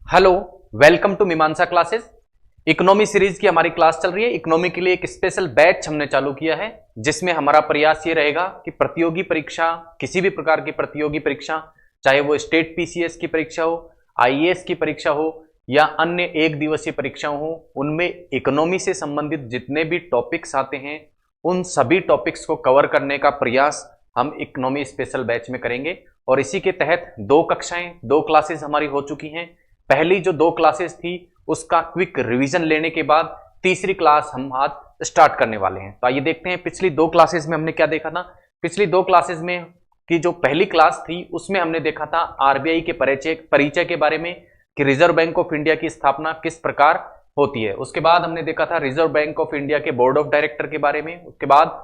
Hello, welcome to मीमांसा classes. Economy series की हमारी क्लास चल रही है। इकोनॉमी के लिए एक स्पेशल बैच हमने चालू किया है, जिसमें हमारा प्रयास ये रहेगा कि प्रतियोगी परीक्षा, किसी भी प्रकार की प्रतियोगी परीक्षा, चाहे वो स्टेट पीसीएस की परीक्षा हो, आईएएस की परीक्षा हो या अन्य एक दिवसीय परीक्षा हो, उनमें इकोनॉमी से संबंधित जितने भी टॉपिक्स आते हैं उन सभी टॉपिक्स को कवर करने का प्रयास हम इकोनॉमी स्पेशल बैच में करेंगे। और इसी के तहत दो कक्षाएं, दो क्लासेस हमारी हो चुकी हैं। पहली जो दो क्लासेस थी उसका क्विक रिवीजन लेने के बाद तीसरी क्लास हम आज स्टार्ट करने वाले हैं। तो आइए देखते हैं पिछली दो क्लासेस में हमने क्या देखा था। पिछली दो क्लासेस में की जो पहली क्लास थी उसमें हमने देखा था आरबीआई के परिचय के बारे में, कि रिजर्व बैंक ऑफ इंडिया की स्थापना किस प्रकार होती है। उसके बाद हमने देखा था रिजर्व बैंक ऑफ इंडिया के बोर्ड ऑफ डायरेक्टर के बारे में। उसके बाद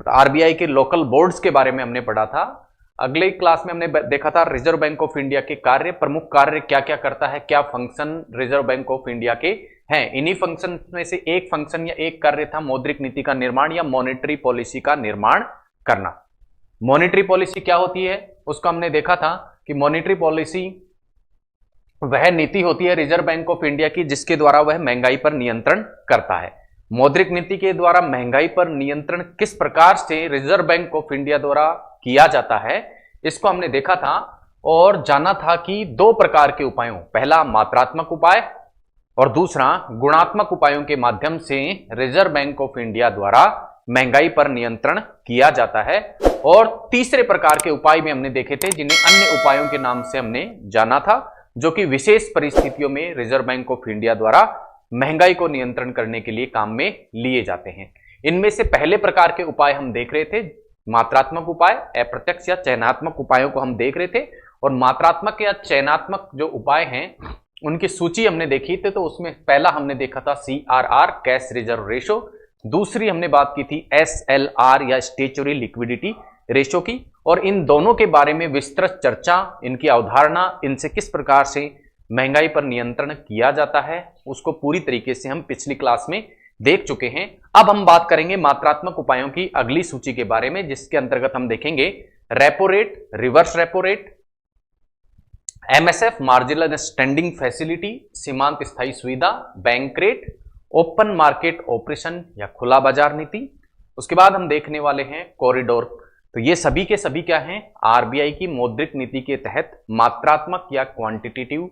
आरबीआई के लोकल बोर्ड्स के बारे में हमने पढ़ा था। अगले क्लास में हमने देखा था रिजर्व बैंक ऑफ इंडिया के कार्य, प्रमुख कार्य क्या क्या करता है, क्या function reserve Bank of India के हैं। इन्हीं फंक्शन में से एक फंक्शन या एक कार्य था मौद्रिक नीति का निर्माण या मॉनेटरी पॉलिसी का निर्माण करना। मॉनेटरी पॉलिसी क्या होती है उसका हमने देखा था कि मॉनेटरी पॉलिसी वह नीति होती है रिजर्व बैंक ऑफ इंडिया की जिसके द्वारा वह महंगाई पर नियंत्रण करता है। मौद्रिक नीति के द्वारा महंगाई पर नियंत्रण किस प्रकार से रिजर्व बैंक ऑफ इंडिया द्वारा किया जाता है, इसको हमने देखा था और जाना था कि दो प्रकार के उपायों, पहला मात्रात्मक उपाय और दूसरा गुणात्मक उपायों के माध्यम से रिजर्व बैंक ऑफ इंडिया द्वारा महंगाई पर नियंत्रण किया जाता है। और तीसरे प्रकार के उपाय भी हमने देखे थे जिन्हें अन्य उपायों के नाम से हमने जाना था, जो कि विशेष परिस्थितियों में रिजर्व बैंक ऑफ इंडिया द्वारा महंगाई को नियंत्रण करने के लिए काम में लिए जाते हैं। इनमें से पहले प्रकार के उपाय हम देख रहे थे, मात्रात्मक उपाय, अप्रत्यक्ष या चयनात्मक उपायों को हम देख रहे थे। और मात्रात्मक या चयनात्मक जो उपाय हैं उनकी सूची हमने देखी थी। तो उसमें पहला हमने देखा था CRR, कैश रिजर्व रेशो। दूसरी हमने बात की थी SLR या स्टेचुरी लिक्विडिटी रेशो की। और इन दोनों के बारे में विस्तृत चर्चा, इनकी अवधारणा, इनसे किस प्रकार से महंगाई पर नियंत्रण किया जाता है, उसको पूरी तरीके से हम पिछली क्लास में देख चुके हैं। अब हम बात करेंगे मात्रात्मक उपायों की अगली सूची के बारे में, जिसके अंतर्गत हम देखेंगे repo rate, reverse repo rate, MSF marginal standing facility, सीमांत स्थायी सुविधा, bank rate, open market operation या खुला बाजार नीति। उसके बाद हम देखने वाले हैं कॉरिडोर। तो ये सभी के सभी क्या हैं, आरबीआई की मौद्रिक नीति के तहत मात्रात्मक या क्वांटिटेटिव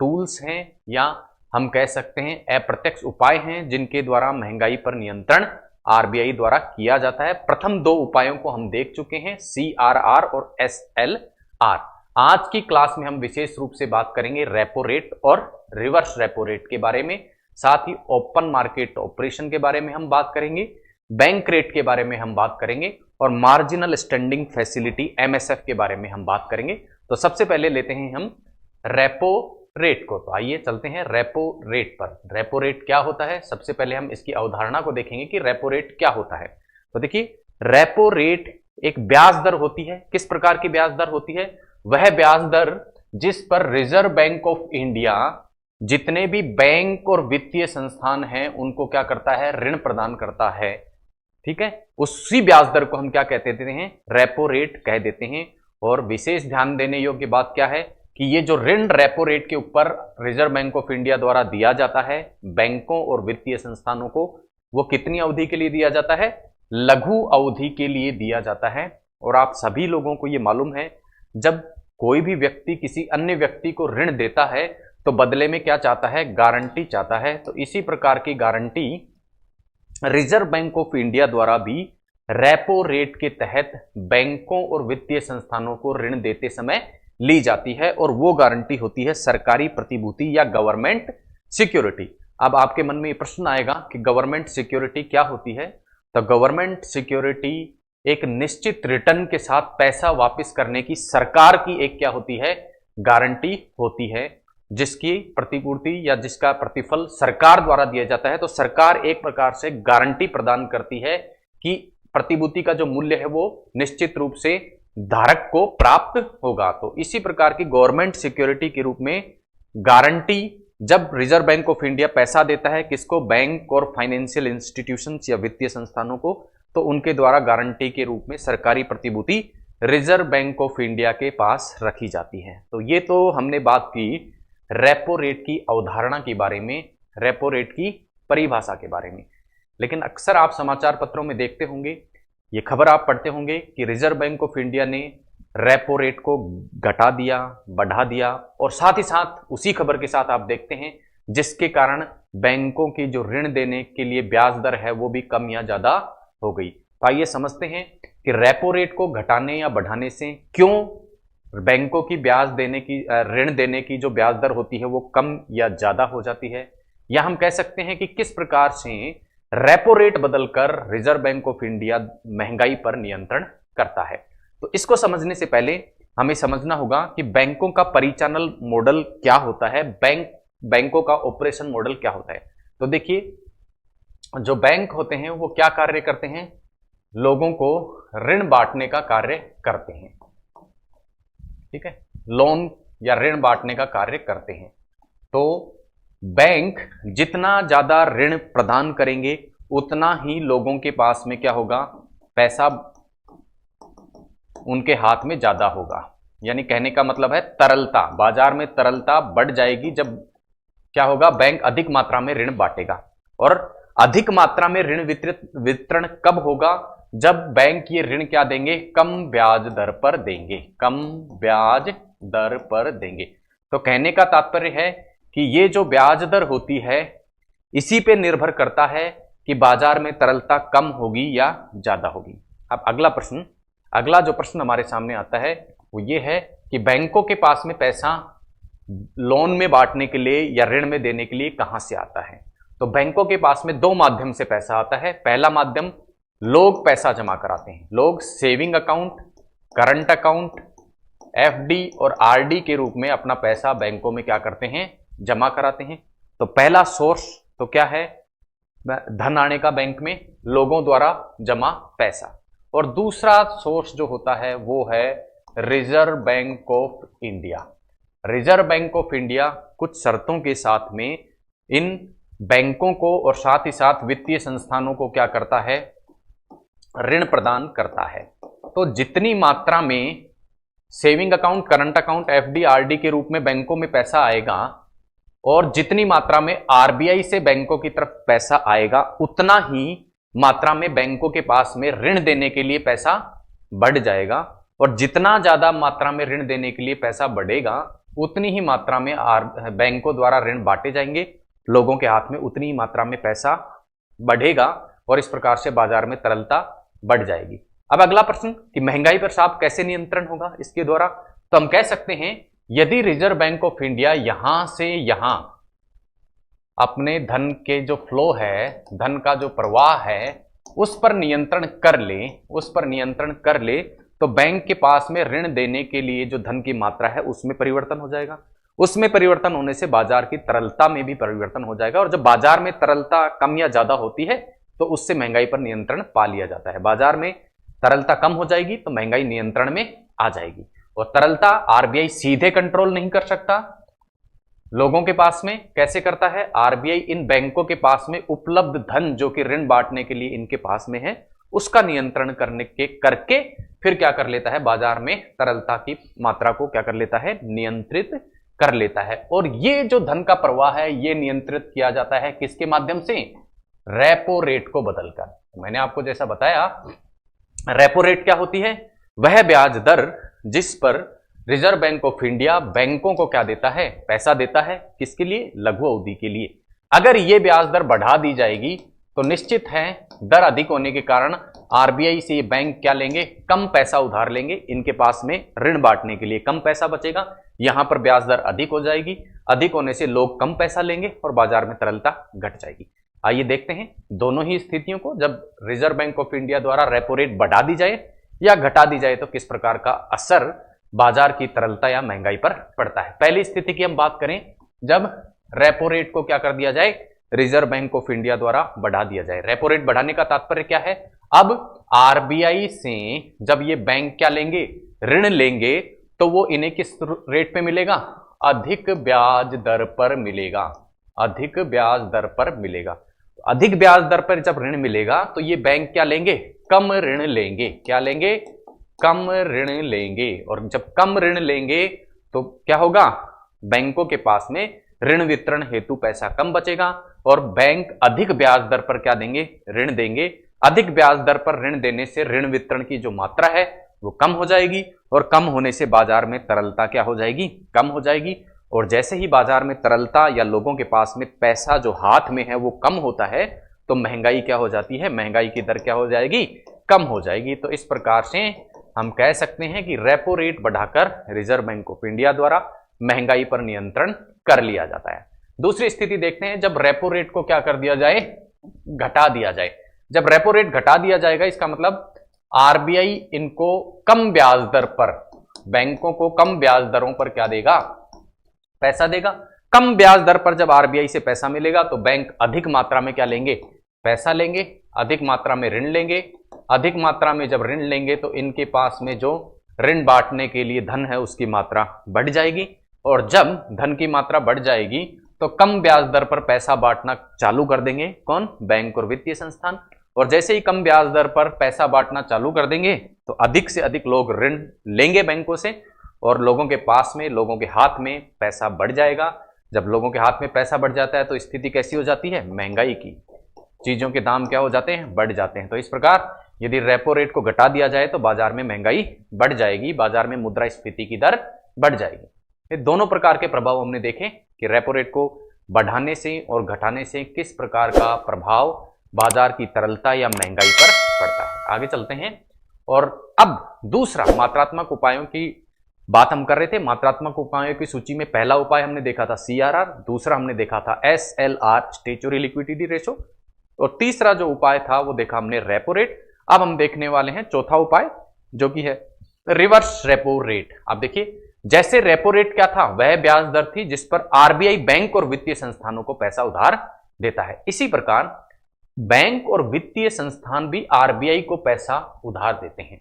टूल्स हैं, या हम कह सकते हैं अप्रत्यक्ष उपाय हैं जिनके द्वारा महंगाई पर नियंत्रण आरबीआई द्वारा किया जाता है। प्रथम दो उपायों को हम देख चुके हैं, CRR और SLR। आज की क्लास में हम विशेष रूप से बात करेंगे रेपो रेट और रिवर्स रेपो रेट के बारे में, साथ ही ओपन मार्केट ऑपरेशन के बारे में हम बात करेंगे, बैंक रेट के बारे में हम बात करेंगे और मार्जिनल स्टैंडिंग फैसिलिटी MSF के बारे में हम बात करेंगे। तो सबसे पहले लेते हैं हम रेपो रेट को। तो आइए चलते हैं रेपो रेट पर। रेपो रेट क्या होता है, सबसे पहले हम इसकी अवधारणा को देखेंगे कि रेपो रेट क्या होता है। तो देखिए, रेपो रेट एक ब्याज दर होती है। किस प्रकार की ब्याज दर होती है, वह ब्याज दर जिस पर रिजर्व बैंक ऑफ इंडिया जितने भी बैंक और वित्तीय संस्थान हैं उनको क्या करता है, ऋण प्रदान करता है। ठीक है, उसी ब्याज दर को हम क्या कहते हैं, रेपो रेट कह देते हैं। और विशेष ध्यान देने योग्य बात क्या है कि ये जो ऋण रेपो रेट के ऊपर रिजर्व बैंक ऑफ इंडिया द्वारा दिया जाता है बैंकों और वित्तीय संस्थानों को, वो कितनी अवधि के लिए दिया जाता है, लघु अवधि के लिए दिया जाता है। और आप सभी लोगों को ये मालूम है, जब कोई भी व्यक्ति किसी अन्य व्यक्ति को ऋण देता है तो बदले में क्या चाहता है, गारंटी चाहता है। तो इसी प्रकार की guarantee reserve Bank of India द्वारा भी रेपो रेट के तहत बैंकों और वित्तीय संस्थानों को ऋण देते समय ली जाती है। और वो गारंटी होती है सरकारी प्रतिभूति या गवर्नमेंट सिक्योरिटी। अब आपके मन में ये प्रश्न आएगा कि गवर्नमेंट सिक्योरिटी क्या होती है। तो गवर्नमेंट सिक्योरिटी एक निश्चित रिटर्न के साथ पैसा वापस करने की सरकार की एक क्या होती है, गारंटी होती है, जिसकी प्रतिपूर्ति या जिसका प्रतिफल सरकार द्वारा दिया जाता है। तो सरकार एक प्रकार से गारंटी प्रदान करती है कि प्रतिभूति का जो मूल्य है वो निश्चित रूप से धारक को प्राप्त होगा। तो इसी प्रकार की गवर्नमेंट सिक्योरिटी के रूप में गारंटी जब रिजर्व बैंक ऑफ इंडिया पैसा देता है किसको, बैंक और फाइनेंशियल इंस्टीट्यूशंस या वित्तीय संस्थानों को, तो उनके द्वारा गारंटी के रूप में सरकारी प्रतिभूति रिजर्व बैंक ऑफ इंडिया के पास रखी जाती है। तो ये तो हमने बात की रेपो रेट की अवधारणा के बारे में, रेपो रेट की परिभाषा के बारे में। लेकिन अक्सर आप समाचार पत्रों में देखते होंगे, ये खबर आप पढ़ते होंगे कि रिजर्व बैंक ऑफ इंडिया ने रेपो रेट को घटा दिया, बढ़ा दिया, और साथ ही साथ उसी खबर के साथ आप देखते हैं जिसके कारण बैंकों की जो ऋण देने के लिए ब्याज दर है वो भी कम या ज्यादा हो गई। तो आइए समझते हैं कि रेपो रेट को घटाने या बढ़ाने से क्यों बैंकों की ब्याज देने की, ऋण देने की जो ब्याज दर होती है वो कम या ज्यादा हो जाती है, या हम कह सकते हैं कि किस प्रकार से रेपो रेट बदलकर रिजर्व बैंक ऑफ इंडिया महंगाई पर नियंत्रण करता है। तो इसको समझने से पहले हमें समझना होगा कि बैंकों का परिचालन मॉडल क्या होता है, बैंकों का ऑपरेशन मॉडल क्या होता है। तो देखिए, जो बैंक होते हैं वो क्या कार्य करते हैं, लोगों को ऋण बांटने का कार्य करते हैं, ठीक है, लोन या ऋण बांटने का कार्य करते हैं। तो बैंक जितना ज्यादा ऋण प्रदान करेंगे उतना ही लोगों के पास में क्या होगा, पैसा उनके हाथ में ज्यादा होगा। यानी कहने का मतलब है तरलता, बाजार में तरलता बढ़ जाएगी जब क्या होगा, बैंक अधिक मात्रा में ऋण बांटेगा। और अधिक मात्रा में ऋण वितरण कब होगा, जब बैंक ये ऋण क्या देंगे, कम ब्याज दर पर देंगे, कम ब्याज दर पर देंगे। तो कहने का तात्पर्य है कि ये जो ब्याज दर होती है इसी पे निर्भर करता है कि बाजार में तरलता कम होगी या ज्यादा होगी। अब अगला जो प्रश्न हमारे सामने आता है वो ये है कि बैंकों के पास में पैसा लोन में बांटने के लिए या ऋण में देने के लिए कहां से आता है। तो बैंकों के पास में दो माध्यम से पैसा आता है। पहला माध्यम, लोग पैसा जमा कराते हैं, लोग saving account, current account, FD और आरडी के रूप में अपना पैसा बैंकों में क्या करते हैं, जमा कराते हैं। तो पहला सोर्स तो क्या है, धन आने का बैंक में, लोगों द्वारा जमा पैसा। और दूसरा सोर्स जो होता है वो है reserve Bank of India. Reserve Bank of India कुछ शर्तों के साथ में इन बैंकों को और साथ ही साथ वित्तीय संस्थानों को क्या करता है, ऋण प्रदान करता है। तो जितनी मात्रा में saving account, current account, FD, RD के रूप में बैंकों में पैसा आएगा और जितनी मात्रा में आरबीआई से बैंकों की तरफ पैसा आएगा उतना ही मात्रा में बैंकों के पास में ऋण देने के लिए पैसा बढ़ जाएगा। और जितना ज्यादा मात्रा में ऋण देने के लिए पैसा बढ़ेगा उतनी ही मात्रा में बैंकों द्वारा ऋण बांटे जाएंगे, लोगों के हाथ में उतनी ही मात्रा में पैसा बढ़ेगा और इस प्रकार से बाजार में तरलता बढ़ जाएगी। अब अगला प्रश्न कि महंगाई पर साहब कैसे नियंत्रण होगा इसके द्वारा। तो हम कह सकते हैं यदि रिजर्व बैंक ऑफ इंडिया यहां से यहां अपने धन के जो फ्लो है, धन का जो प्रवाह है उस पर नियंत्रण कर ले तो बैंक के पास में ऋण देने के लिए जो धन की मात्रा है उसमें परिवर्तन हो जाएगा। उसमें परिवर्तन होने से बाजार की तरलता में भी परिवर्तन हो जाएगा। और जब बाजार में तरलता कम या ज्यादा होती है तो उससे महंगाई पर नियंत्रण पा लिया जाता है। बाजार में तरलता कम हो जाएगी तो महंगाई नियंत्रण में आ जाएगी। और तरलता आरबीआई सीधे कंट्रोल नहीं कर सकता, लोगों के पास में कैसे करता है, आरबीआई इन बैंकों के पास में उपलब्ध धन जो कि ऋण बांटने के लिए इनके पास में है उसका नियंत्रण करके फिर क्या कर लेता है, बाजार में तरलता की मात्रा को क्या कर लेता है, नियंत्रित कर लेता है। और ये जो धन का प्रवाह है ये नियंत्रित किया जाता है किसके माध्यम से, रेपो रेट को बदलकर। मैंने आपको जैसा बताया रेपो रेट क्या होती है, वह ब्याज दर जिस पर रिजर्व बैंक ऑफ इंडिया बैंकों को क्या देता है, पैसा देता है, किसके लिए, लघु अवधि के लिए। अगर ये ब्याज दर बढ़ा दी जाएगी तो निश्चित है दर अधिक होने के कारण आरबीआई से ये बैंक क्या लेंगे, कम पैसा उधार लेंगे, इनके पास में ऋण बांटने के लिए कम पैसा बचेगा, यहां पर ब्याज दर अधिक हो जाएगी, अधिक होने से लोग कम पैसा लेंगे और बाजार में तरलता घट जाएगी। आइए देखते हैं दोनों ही स्थितियों को, जब रिजर्व बैंक ऑफ इंडिया द्वारा रेपो रेट बढ़ा दी जाए या घटा दी जाए तो किस प्रकार का असर बाजार की तरलता या महंगाई पर पड़ता है। पहली स्थिति की हम बात करें, जब रेपो रेट को क्या कर दिया जाए, रिजर्व बैंक ऑफ इंडिया द्वारा बढ़ा दिया जाए। रेपो रेट बढ़ाने का तात्पर्य क्या है, अब आरबीआई से जब ये बैंक क्या लेंगे, ऋण लेंगे, तो वो इन्हें किस रेट पे मिलेगा, अधिक ब्याज दर पर मिलेगा, अधिक ब्याज दर पर मिलेगा। अधिक ब्याज दर पर जब ऋण मिलेगा तो ये बैंक क्या लेंगे, कम ऋण लेंगे, क्या लेंगे, कम ऋण लेंगे। और जब कम ऋण लेंगे तो क्या होगा, बैंकों के पास में ऋण वितरण हेतु पैसा कम बचेगा और बैंक अधिक ब्याज दर पर क्या देंगे, ऋण देंगे। अधिक ब्याज दर पर ऋण देने से ऋण वितरण की जो मात्रा है वो कम हो जाएगी और कम होने से बाजार में तरलता क्या हो जाएगी, कम हो जाएगी। और जैसे ही बाजार में तरलता या लोगों के पास में पैसा जो हाथ में है वो कम होता है तो महंगाई क्या हो जाती है, महंगाई की दर क्या हो जाएगी, कम हो जाएगी। तो इस प्रकार से हम कह सकते हैं कि रेपो रेट बढ़ाकर रिजर्व बैंक ऑफ इंडिया द्वारा महंगाई पर नियंत्रण कर लिया जाता है। दूसरी स्थिति देखते हैं, जब रेपो रेट को क्या कर दिया जाए, घटा दिया जाए। जब रेपो रेट घटा दिया जाएगा इसका मतलब आरबीआई इनको कम ब्याज दर पर, बैंकों को कम ब्याज दरों पर क्या देगा, पैसा देगा। कम ब्याज दर पर जब आरबीआई से पैसा मिलेगा तो बैंक अधिक मात्रा में क्या लेंगे, पैसा लेंगे, अधिक मात्रा में ऋण लेंगे। अधिक मात्रा में जब ऋण लेंगे तो इनके पास में जो ऋण बांटने के लिए धन है उसकी मात्रा बढ़ जाएगी और जब धन की मात्रा बढ़ जाएगी तो कम ब्याज दर पर पैसा बांटना चालू कर देंगे, कौन, बैंक और वित्तीय संस्थान। और जैसे ही कम ब्याज दर पर पैसा बांटना चालू कर देंगे तो अधिक से अधिक लोग ऋण लेंगे बैंकों से और लोगों के पास में, लोगों के हाथ में पैसा बढ़ जाएगा। जब लोगों के हाथ में पैसा बढ़ जाता है तो स्थिति कैसी हो जाती है, महंगाई की, चीजों के दाम क्या हो जाते हैं, बढ़ जाते हैं। तो इस प्रकार यदि रेपो रेट को घटा दिया जाए तो बाजार में महंगाई बढ़ जाएगी, बाजार में मुद्रास्फीति की दर बढ़ जाएगी। ये दोनों प्रकार के प्रभाव हमने देखे कि रेपो रेट को बढ़ाने से और घटाने से किस प्रकार का प्रभाव बाजार की तरलता या महंगाई पर पड़ता है। आगे चलते हैं और अब दूसरा मात्रात्मक उपायों की बात हम कर रहे थे। मात्रात्मक उपायों की सूची में पहला उपाय हमने देखा था सीआरआर, दूसरा हमने देखा था एसएलआर स्टैट्यूटरी लिक्विडिटी रेशो और तीसरा जो उपाय था वो देखा हमने रेपो रेट। अब हम देखने वाले हैं चौथा उपाय जो कि है रिवर्स रेपो रेट। अब देखिए, जैसे रेपो रेट क्या था, वह ब्याज दर थी जिस पर आरबीआई बैंक और वित्तीय संस्थानों को पैसा उधार देता है। इसी प्रकार बैंक और वित्तीय संस्थान भी आरबीआई को पैसा उधार देते हैं।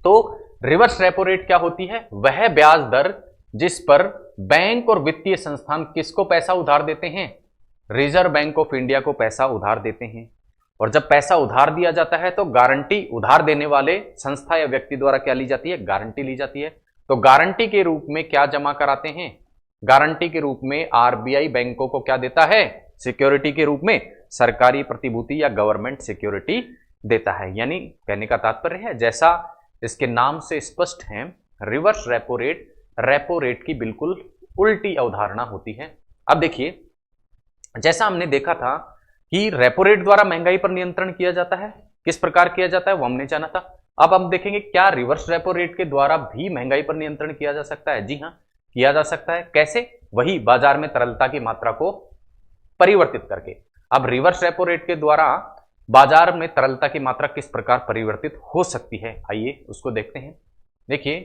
तो रिवर्स रेपो रेट क्या होती है, वह ब्याज दर जिस पर बैंक और वित्तीय संस्थान किसको पैसा उधार देते हैं, रिजर्व बैंक ऑफ इंडिया को पैसा उधार देते हैं। और जब पैसा उधार दिया जाता है तो गारंटी उधार देने वाले संस्था या व्यक्ति द्वारा क्या ली जाती है, गारंटी ली जाती है। तो गारंटी के रूप में क्या जमा कराते हैं, गारंटी के रूप में आरबीआई बैंकों को क्या देता है, सिक्योरिटी के रूप में सरकारी प्रतिभूति या गवर्नमेंट सिक्योरिटी देता है। यानी कहने का तात्पर्य है, जैसा इसके नाम से स्पष्ट है, रिवर्स रेपो रेट की बिल्कुल उल्टी अवधारणा होती है। अब देखिए, जैसा हमने देखा था कि रेपो रेट द्वारा महंगाई पर नियंत्रण किया जाता है, किस प्रकार किया जाता है वो हमने जाना था। अब हम देखेंगे क्या रिवर्स रेपो रेट के द्वारा भी महंगाई पर नियंत्रण किया जा सकता है। जी हां, किया जा सकता है। कैसे, वही बाजार में तरलता की मात्रा को परिवर्तित करके। अब रिवर्स रेपो रेट के द्वारा बाजार में तरलता की मात्रा किस प्रकार परिवर्तित हो सकती है, आइए उसको देखते हैं। देखिए,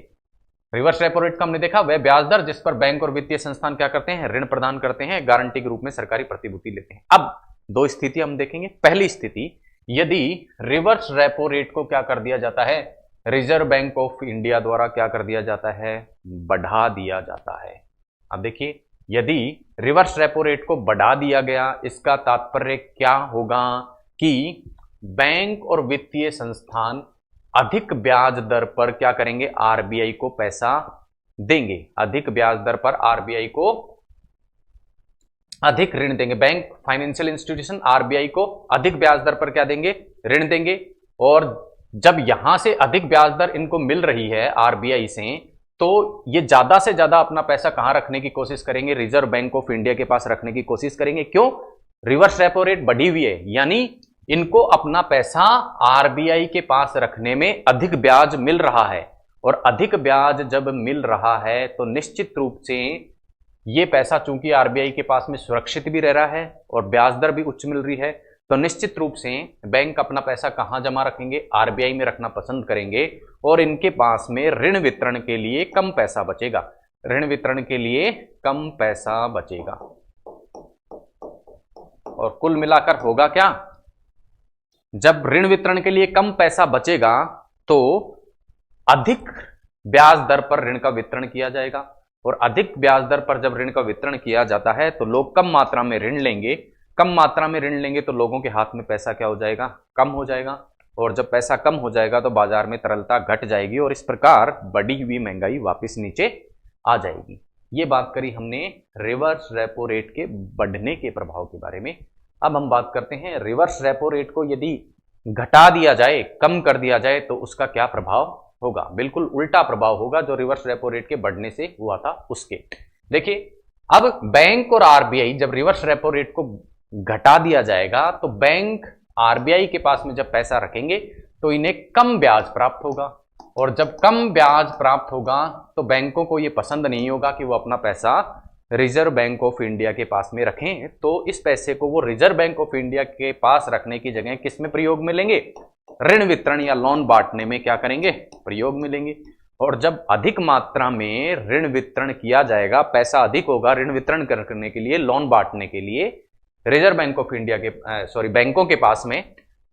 रिवर्स रेपो रेट का हमने देखा, वह ब्याज दर जिस पर बैंक और वित्तीय संस्थान क्या करते हैं, ऋण प्रदान करते हैं, गारंटी के रूप में सरकारी प्रतिभूति लेते हैं। अब दो स्थिति हम देखेंगे। पहली स्थिति, यदि रिवर्स रेपो रेट को क्या कर दिया जाता है, रिजर्व बैंक ऑफ इंडिया द्वारा क्या कर दिया जाता है, बढ़ा दिया जाता है। अब देखिए, यदि रिवर्स रेपो रेट को बढ़ा दिया गया, इसका तात्पर्य क्या होगा कि बैंक और वित्तीय संस्थान अधिक ब्याज दर पर क्या करेंगे, आरबीआई को पैसा देंगे। अधिक ब्याज दर पर आरबीआई को अधिक ऋण देंगे। बैंक, फाइनेंशियल इंस्टीट्यूशन आरबीआई को अधिक ब्याज दर पर क्या देंगे, ऋण देंगे। और जब यहां से अधिक ब्याज दर इनको मिल रही है आरबीआई से, तो ये ज्यादा से ज्यादा अपना पैसा कहां रखने की कोशिश करेंगे, रिजर्व बैंक ऑफ इंडिया के पास रखने की कोशिश करेंगे। क्यों, रिवर्स रेपो रेट बढ़ी हुई है, यानी इनको अपना पैसा आरबीआई के पास रखने में अधिक ब्याज मिल रहा है। और अधिक ब्याज जब मिल रहा है तो निश्चित रूप से ये पैसा चूंकि आरबीआई के पास में सुरक्षित भी रह रहा है और ब्याज दर भी उच्च मिल रही है, तो निश्चित रूप से बैंक अपना पैसा कहां जमा रखेंगे, आरबीआई में रखना पसंद करेंगे। और इनके पास में ऋण वितरण के लिए कम पैसा बचेगा, ऋण वितरण के लिए कम पैसा बचेगा। और कुल मिलाकर होगा क्या, जब ऋण वितरण के लिए कम पैसा बचेगा तो अधिक ब्याज दर पर ऋण का वितरण किया जाएगा। और अधिक ब्याज दर पर जब ऋण का वितरण किया जाता है तो लोग कम मात्रा में ऋण लेंगे। कम मात्रा में ऋण लेंगे तो लोगों के हाथ में पैसा क्या हो जाएगा, कम हो जाएगा। और जब पैसा कम हो जाएगा तो बाजार में तरलता घट जाएगी और इस प्रकार बढ़ी हुई महंगाई वापस नीचे आ जाएगी। ये बात करी हमने रिवर्स रेपो रेट के बढ़ने के प्रभाव के बारे में। अब हम बात करते हैं रिवर्स रेपो रेट को यदि घटा दिया जाए, कम कर दिया जाए तो उसका क्या प्रभाव होगा। बिल्कुल उल्टा प्रभाव होगा जो रिवर्स रेपो रेट के बढ़ने से हुआ था उसके। देखिए, अब बैंक और आरबीआई जब रिवर्स रेपो रेट को घटा दिया जाएगा तो बैंक आरबीआई के पास में जब पैसा रखेंगे तो इन्हें कम ब्याज प्राप्त होगा, और जब कम ब्याज प्राप्त होगा तो बैंकों को यह पसंद नहीं होगा कि वो अपना पैसा रिजर्व बैंक ऑफ इंडिया के पास में रखें। तो इस पैसे को वो रिजर्व बैंक ऑफ इंडिया के पास रखने की जगह किस में प्रयोग में लेंगे, ऋण वितरण या लोन बांटने में क्या करेंगे, प्रयोग में लेंगे। और जब अधिक मात्रा में ऋण वितरण किया जाएगा, पैसा अधिक होगा ऋण वितरण करने के लिए, लोन बांटने के लिए रिजर्व बैंक ऑफ इंडिया के बैंकों के पास में,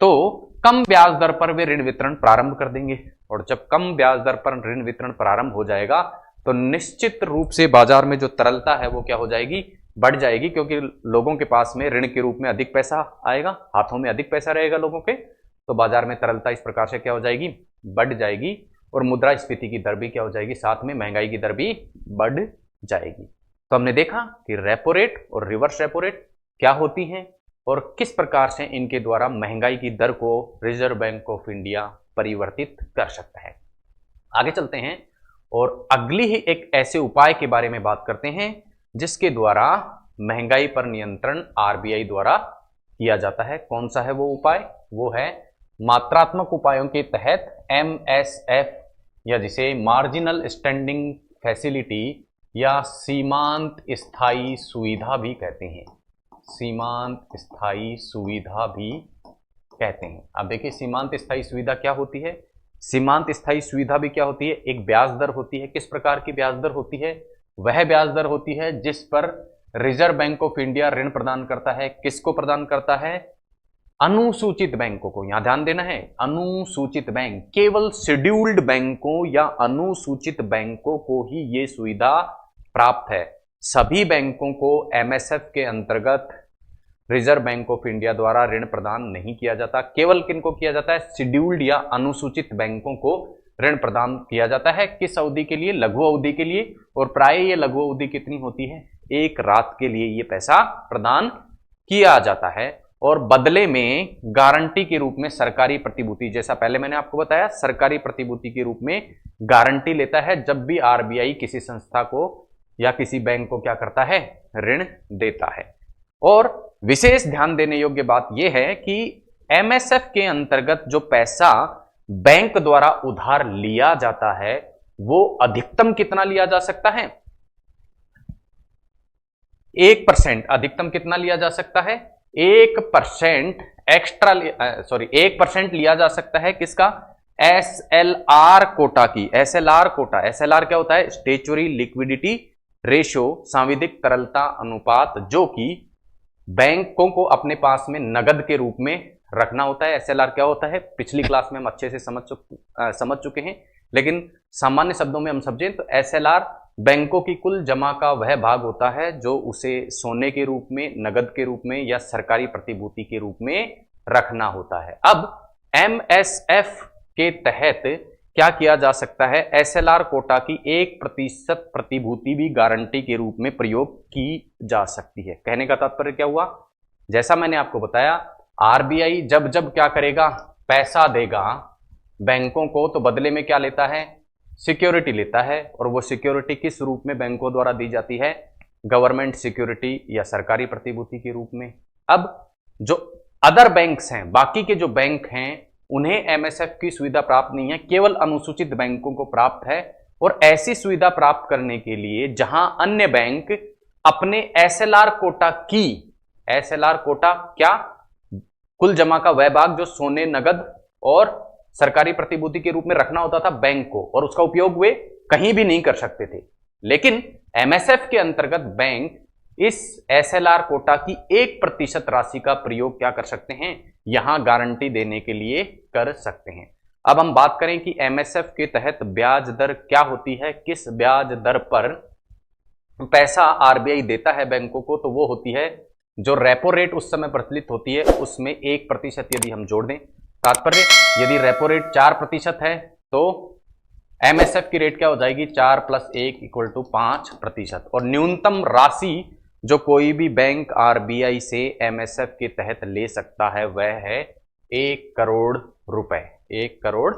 तो कम ब्याज दर पर वे ऋण वितरण प्रारंभ कर देंगे। और जब कम ब्याज दर पर ऋण वितरण प्रारंभ हो जाएगा तो निश्चित रूप से बाजार में जो तरलता है वो क्या हो जाएगी, बढ़ जाएगी, क्योंकि लोगों के पास में ऋण के रूप में अधिक पैसा आएगा, हाथों में अधिक पैसा रहेगा लोगों के, तो बाजार में तरलता इस प्रकार से क्या हो जाएगी, बढ़ जाएगी। और मुद्रास्फीति की दर भी क्या हो जाएगी, साथ में महंगाई की दर भी बढ़ जाएगी। तो हमने देखा कि रेपो रेट और रिवर्स रेपो रेट क्या होती हैं और किस प्रकार से इनके द्वारा महंगाई की दर को रिजर्व बैंक ऑफ इंडिया परिवर्तित कर सकता है। आगे चलते हैं और अगली ही एक ऐसे उपाय के बारे में बात करते हैं जिसके द्वारा महंगाई पर नियंत्रण आरबीआई द्वारा किया जाता है। कौन सा है वो उपाय, वो है मात्रात्मक उपायों के तहत MSF, या जिसे मार्जिनल स्टैंडिंग फैसिलिटी या सीमांत स्थायी सुविधा भी कहते हैं, सीमांत स्थायी सुविधा भी कहते हैं। अब देखिए, सीमांत स्थायी सुविधा क्या होती है, सीमांत स्थायी सुविधा भी क्या होती है, एक ब्याज दर होती है। किस प्रकार की ब्याज दर होती है, वह ब्याज दर होती है जिस पर रिजर्व बैंक ऑफ इंडिया ऋण प्रदान करता है। किसको प्रदान करता है, अनुसूचित बैंकों को। यहां ध्यान देना है, अनुसूचित बैंक, केवल शेड्यूल्ड बैंकों या अनुसूचित बैंकों को ही यह सुविधा प्राप्त है। सभी बैंकों को MSF के अंतर्गत रिजर्व बैंक ऑफ इंडिया द्वारा ऋण प्रदान नहीं किया जाता। केवल किनको किया जाता है, शेड्यूल्ड या अनुसूचित बैंकों को ऋण प्रदान किया जाता है। किस अवधि के लिए, लघु अवधि के लिए। और प्राय ये लघु अवधि कितनी होती है, एक रात के लिए ये पैसा प्रदान किया जाता है। और बदले में गारंटी के रूप में सरकारी प्रतिभूति, जैसा पहले मैंने आपको बताया, सरकारी प्रतिभूति के रूप में गारंटी लेता है जब भी आरबीआई किसी संस्था को या किसी बैंक को क्या करता है, ऋण देता है। और विशेष ध्यान देने योग्य बात यह है कि MSF के अंतर्गत जो पैसा बैंक द्वारा उधार लिया जाता है वो अधिकतम कितना लिया जा सकता है, 1%। अधिकतम कितना लिया जा सकता है, 1% एक्स्ट्रा, 1% लिया जा सकता है। किसका, SLR कोटा की। SLR कोटा, SLR क्या होता है, स्टेचुरी लिक्विडिटी रेशो, सांविधिक तरलता अनुपात, जो कि बैंकों को अपने पास में नगद के रूप में रखना होता है। SLR क्या होता है, पिछली क्लास में हम अच्छे से समझ चुके हैं, लेकिन सामान्य शब्दों में हम समझें तो SLR बैंकों की कुल जमा का वह भाग होता है जो उसे सोने के रूप में, नगद के रूप में या सरकारी प्रतिभूति के रूप में रखना होता है। अब MSF के तहत क्या किया जा सकता है, SLR कोटा की 1% प्रतिभूति भी गारंटी के रूप में प्रयोग की जा सकती है। कहने का तात्पर्य क्या हुआ, जैसा मैंने आपको बताया, आरबीआई जब जब क्या करेगा, पैसा देगा बैंकों को, तो बदले में क्या लेता है, सिक्योरिटी लेता है। और वो सिक्योरिटी किस रूप में बैंकों द्वारा दी जाती है, गवर्नमेंट सिक्योरिटी या सरकारी प्रतिभूति के रूप में। अब जो अदर बैंक्स हैं, बाकी के जो बैंक हैं, उन्हें MSF की सुविधा प्राप्त नहीं है, केवल अनुसूचित बैंकों को प्राप्त है। और ऐसी सुविधा प्राप्त करने के लिए जहां अन्य बैंक अपने SLR कोटा की, SLR कोटा क्या, कुल जमा का वह भाग जो सोने, नगद और सरकारी प्रतिभूति के रूप में रखना होता था बैंक को, और उसका उपयोग वे कहीं भी नहीं कर सकते थे। लेकिन MSF के अंतर्गत बैंक इस SLR कोटा की 1% राशि का प्रयोग क्या कर सकते हैं, यहां गारंटी देने के लिए कर सकते हैं। अब हम बात करें कि MSF के तहत ब्याज दर क्या होती है, किस ब्याज दर पर पैसा आरबीआई देता है बैंकों को, तो वो होती है जो रेपो रेट उस समय प्रचलित होती है उसमें 1% यदि हम जोड़ दें। तात्पर्य, यदि रेपो रेट 4% है तो एमएसएफ की रेट क्या हो जाएगी 4 + 1 = 5%। और न्यूनतम राशि जो कोई भी बैंक आरबीआई से एमएसएफ के तहत ले सकता है वह है 1 करोड़ रुपए, 1 करोड़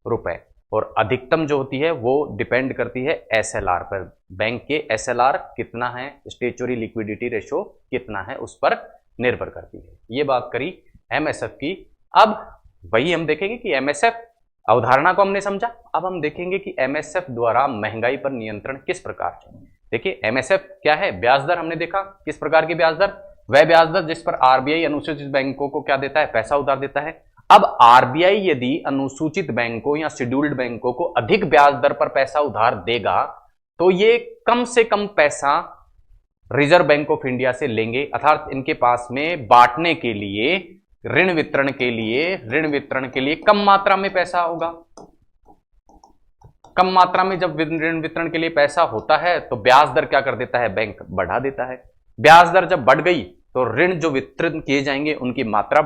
रुपए। और अधिकतम जो होती है वो डिपेंड करती है एसएलआर पर, बैंक के एसएलआर कितना है, स्टेचुरी लिक्विडिटी रेशो कितना है, उस पर निर्भर करती है। ये बात करी एमएसएफ की। अब वही हम देखेंगे कि एमएसएफ अवधारणा को हमने समझा, अब हम देखेंगे कि एमएसएफ द्वारा महंगाई पर नियंत्रण किस प्रकार से। देखिए एमएसएफ क्या है, ब्याज दर हमने देखा, किस प्रकार की ब्याज दर, वह ब्याज दर जिस पर आरबीआई अनुसूचित बैंकों को क्या देता है, पैसा उधार देता है। अब आरबीआई यदि अनुसूचित बैंकों या शेड्यूल्ड बैंकों को अधिक ब्याज दर पर पैसा उधार देगा तो ये कम से कम पैसा रिजर्व बैंक ऑफ इंडिया से लेंगे, अर्थात इनके पास में बांटने के लिए, ऋण वितरण के लिए कम मात्रा में पैसा होगा। कम मात्रा में जब ऋण वितरण के लिए पैसा होता है तो ब्याज दर क्या कर देता है, बैंक बढ़ा देता है। ब्याज दर जब बढ़ गई तो ऋण जो वितरण किए जाएंगे उनकी मात्रा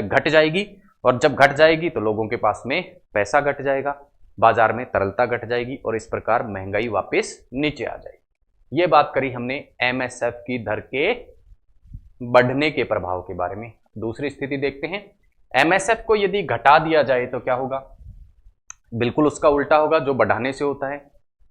घट जाएगी, और जब घट जाएगी तो लोगों के पास में पैसा घट जाएगा, बाजार में तरलता घट जाएगी और इस प्रकार महंगाई वापस नीचे आ जाएगी। ये बात करी हमने एमएसएफ की दर के बढ़ने के प्रभाव के बारे में। दूसरी स्थिति देखते हैं, एमएसएफ को यदि घटा दिया जाए तो क्या होगा, बिल्कुल उसका उल्टा होगा जो बढ़ाने से होता है।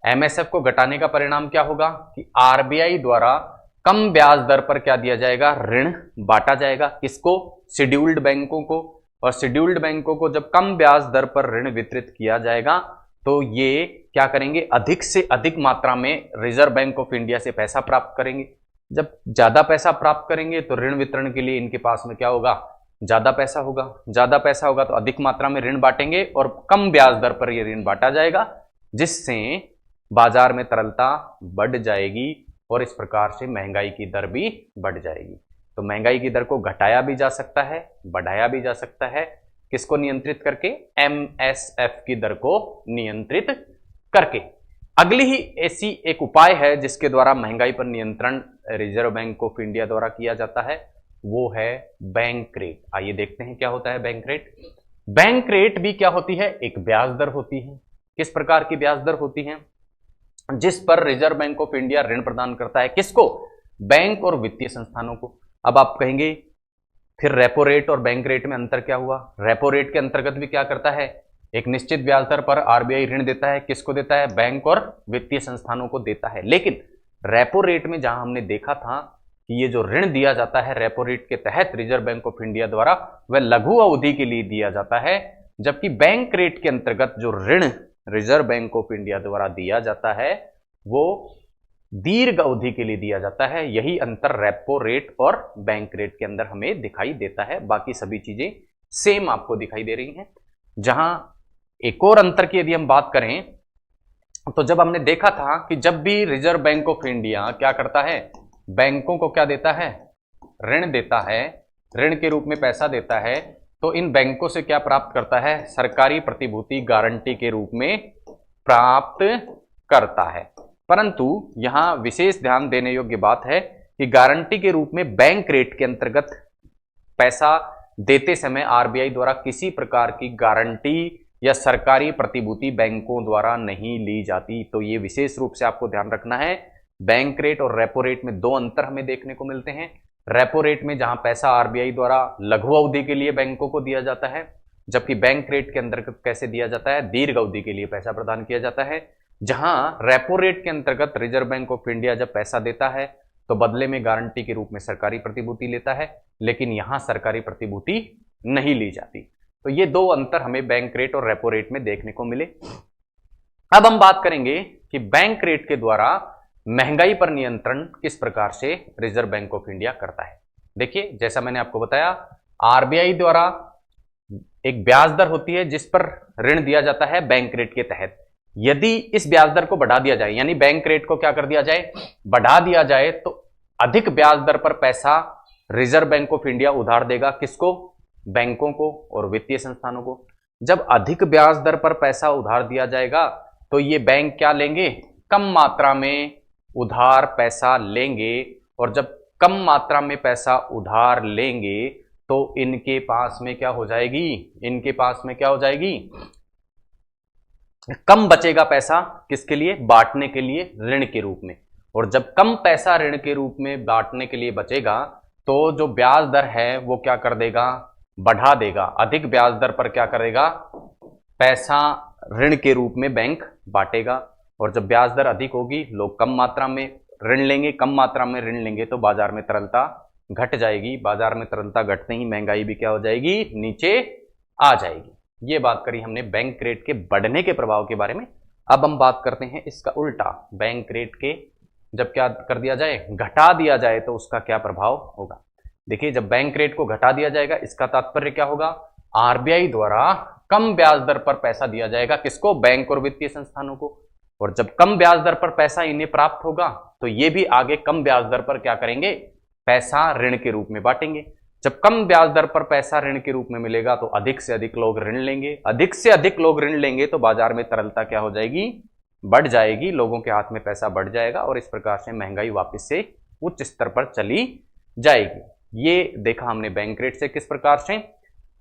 एमएसएफ को घटाने का परिणाम क्या होगा कि आरबीआई द्वारा कम ब्याज दर पर क्या दिया जाएगा, ऋण बांटा जाएगा। किसको, शेड्यूल्ड बैंकों को। और शेड्यूल्ड बैंकों को जब कम ब्याज दर पर ऋण वितरित किया जाएगा तो ये क्या करेंगे, अधिक से अधिक मात्रा में रिजर्व बैंक ऑफ इंडिया से पैसा प्राप्त करेंगे। जब ज्यादा पैसा प्राप्त करेंगे तो ऋण वितरण के लिए इनके पास में क्या होगा, ज्यादा पैसा होगा। ज्यादा पैसा होगा तो अधिक मात्रा में ऋण बांटेंगे और कम ब्याज दर पर यह ऋण बांटा जाएगा, जिससे बाजार में तरलता बढ़ जाएगी और इस प्रकार से महंगाई की दर भी बढ़ जाएगी। तो महंगाई की दर को घटाया भी जा सकता है, बढ़ाया भी जा सकता है, किसको नियंत्रित करके, एमएसएफ की दर को नियंत्रित करके। अगली ही ऐसी एक उपाय है जिसके द्वारा महंगाई पर नियंत्रण रिजर्व बैंक ऑफ इंडिया द्वारा किया जाता है, वो है बैंक रेट। आइए देखते हैं क्या होता है बैंक रेट। बैंक रेट भी क्या होती है, एक ब्याज दर होती है। किस प्रकार की ब्याज दर होती है, जिस पर रिजर्व बैंक ऑफ इंडिया ऋण प्रदान करता है, किसको, बैंक और वित्तीय संस्थानों को। अब आप कहेंगे फिर रेपो रेट और बैंक रेट में अंतर क्या हुआ। रेपो रेट के अंतर्गत भी क्या करता है, एक निश्चित ब्याज दर पर आरबीआई ऋण देता है, किसको देता है, बैंक और वित्तीय संस्थानों को देता है। लेकिन रेपो रेट में जहां हमने देखा था कि ये जो ऋण दिया जाता है रेपो रेट के तहत रिजर्व बैंक ऑफ इंडिया द्वारा, वह लघु अवधि के लिए दिया जाता है, जबकि बैंक रेट के अंतर्गत जो ऋण रिजर्व बैंक ऑफ इंडिया द्वारा दिया जाता है वो दीर्घ अवधि के लिए दिया जाता है। यही अंतर रेपो रेट और बैंक रेट के अंदर हमें दिखाई देता है, बाकी सभी चीजें सेम आपको दिखाई दे रही हैं। जहां एक और अंतर की यदि हम बात करें तो जब हमने देखा था कि जब भी रिजर्व बैंक ऑफ इंडिया क्या करता है, बैंकों को क्या देता है, ऋण देता है, ऋण के रूप में पैसा देता है, तो इन बैंकों से क्या प्राप्त करता है, सरकारी प्रतिभूति गारंटी के रूप में प्राप्त करता है। परंतु यहां विशेष ध्यान देने योग्य बात है कि गारंटी के रूप में बैंक रेट के अंतर्गत पैसा देते समय आरबीआई द्वारा किसी प्रकार की गारंटी या सरकारी प्रतिभूति बैंकों द्वारा नहीं ली जाती। तो ये विशेष रूप से आपको ध्यान रखना है। बैंक रेट और रेपो रेट में दो अंतर हमें देखने को मिलते हैं। रेपो रेट में जहां पैसा आरबीआई द्वारा लघु अवधि के लिए बैंकों को दिया जाता है, जबकि बैंक रेट के अंतर्गत कैसे दिया जाता है, दीर्घ अवधि के लिए पैसा प्रदान किया जाता है। जहां रेपो रेट के अंतर्गत रिजर्व बैंक ऑफ इंडिया जब पैसा देता है तो बदले में गारंटी के रूप में सरकारी प्रतिभूति लेता है, लेकिन यहां सरकारी प्रतिभूति नहीं ली जाती। तो ये दो अंतर हमें बैंक रेट और रेपो रेट में देखने को मिले। अब हम बात करेंगे कि बैंक रेट के द्वारा महंगाई पर नियंत्रण किस प्रकार से रिजर्व बैंक ऑफ इंडिया करता है। देखिए जैसा मैंने आपको बताया, आरबीआई द्वारा एक ब्याज दर होती है जिस पर ऋण दिया जाता है बैंक रेट के तहत। यदि इस ब्याज दर को बढ़ा दिया जाए, यानी बैंक रेट को क्या कर दिया जाए, बढ़ा दिया जाए, तो अधिक ब्याज दर पर पैसा रिजर्व बैंक ऑफ इंडिया उधार देगा, किसको, बैंकों को और वित्तीय संस्थानों को। जब अधिक ब्याज दर पर पैसा उधार दिया जाएगा तो ये बैंक क्या लेंगे, कम मात्रा में उधार पैसा लेंगे, और जब कम मात्रा में पैसा उधार लेंगे तो इनके पास में क्या हो जाएगी, इनके पास में क्या हो जाएगी, कम बचेगा पैसा किसके लिए? बांटने के लिए, ऋण के रूप में। और जब कम पैसा ऋण के रूप में बांटने के लिए बचेगा तो जो ब्याज दर है वो क्या कर देगा? बढ़ा देगा। अधिक ब्याज दर पर क्या करेगा? पैसा ऋण के रूप में बैंक बांटेगा। और जब ब्याज दर अधिक होगी, लोग कम मात्रा में ऋण लेंगे, कम मात्रा में ऋण लेंगे तो बाजार में तरलता घट जाएगी। बाजार में तरलता घटते ही महंगाई भी क्या हो जाएगी? नीचे आ जाएगी। ये बात करी हमने बैंक रेट के बढ़ने के प्रभाव के बारे में। अब हम बात करते हैं इसका उल्टा, बैंक रेट के जब क्या कर दिया जाए? घटा दिया जाए तो उसका क्या प्रभाव होगा। देखिए, जब बैंक रेट को घटा दिया जाएगा इसका तात्पर्य क्या होगा? आरबीआई द्वारा कम ब्याज दर पर पैसा दिया जाएगा। किसको? बैंक और वित्तीय संस्थानों को। और जब कम ब्याज दर पर पैसा इन्हें प्राप्त होगा तो ये भी आगे कम ब्याज दर पर क्या करेंगे? पैसा ऋण के रूप में बांटेंगे। जब कम ब्याज दर पर पैसा ऋण के रूप में मिलेगा तो अधिक से अधिक लोग ऋण लेंगे। अधिक से अधिक लोग ऋण लेंगे तो बाजार में तरलता क्या हो जाएगी? बढ़ जाएगी। लोगों के हाथ में पैसा बढ़ जाएगा और इस प्रकार से महंगाई वापस से उच्च स्तर पर चली जाएगी। ये देखा हमने बैंक रेट से किस प्रकार से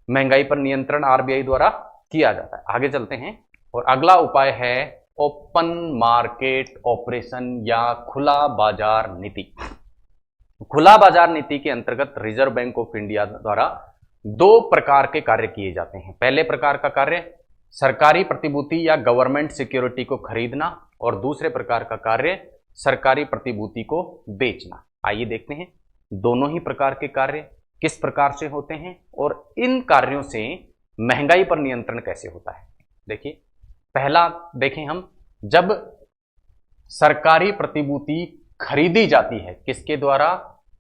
महंगाई पर नियंत्रण आरबीआई द्वारा किया जाता है। आगे चलते हैं और अगला उपाय है ओपन मार्केट ऑपरेशन या खुला बाजार नीति। खुला बाजार नीति के अंतर्गत रिजर्व बैंक ऑफ इंडिया द्वारा दो प्रकार के कार्य किए जाते हैं। पहले प्रकार का कार्य सरकारी प्रतिभूति या गवर्नमेंट सिक्योरिटी को खरीदना और दूसरे प्रकार का कार्य सरकारी प्रतिभूति को बेचना। आइए देखते हैं दोनों ही प्रकार के कार्य किस प्रकार से होते हैं और इन कार्यों से महंगाई पर नियंत्रण कैसे होता है। देखिए, पहला देखें हम, जब सरकारी प्रतिभूति खरीदी जाती है, किसके द्वारा?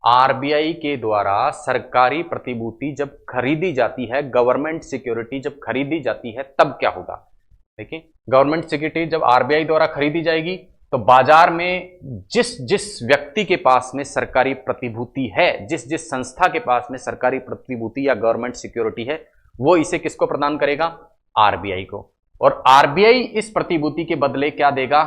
आरबीआई के द्वारा सरकारी प्रतिभूति जब खरीदी जाती है, गवर्नमेंट सिक्योरिटी जब खरीदी जाती है तब क्या होगा? देखिए, गवर्नमेंट सिक्योरिटी जब आरबीआई द्वारा खरीदी जाएगी तो बाजार में जिस जिस व्यक्ति के पास में सरकारी प्रतिभूति है, जिस जिस संस्था के पास में सरकारी प्रतिभूति या गवर्नमेंट सिक्योरिटी है, वो इसे किसको प्रदान करेगा? आरबीआई को। और आरबीआई इस प्रतिभूति के बदले क्या देगा?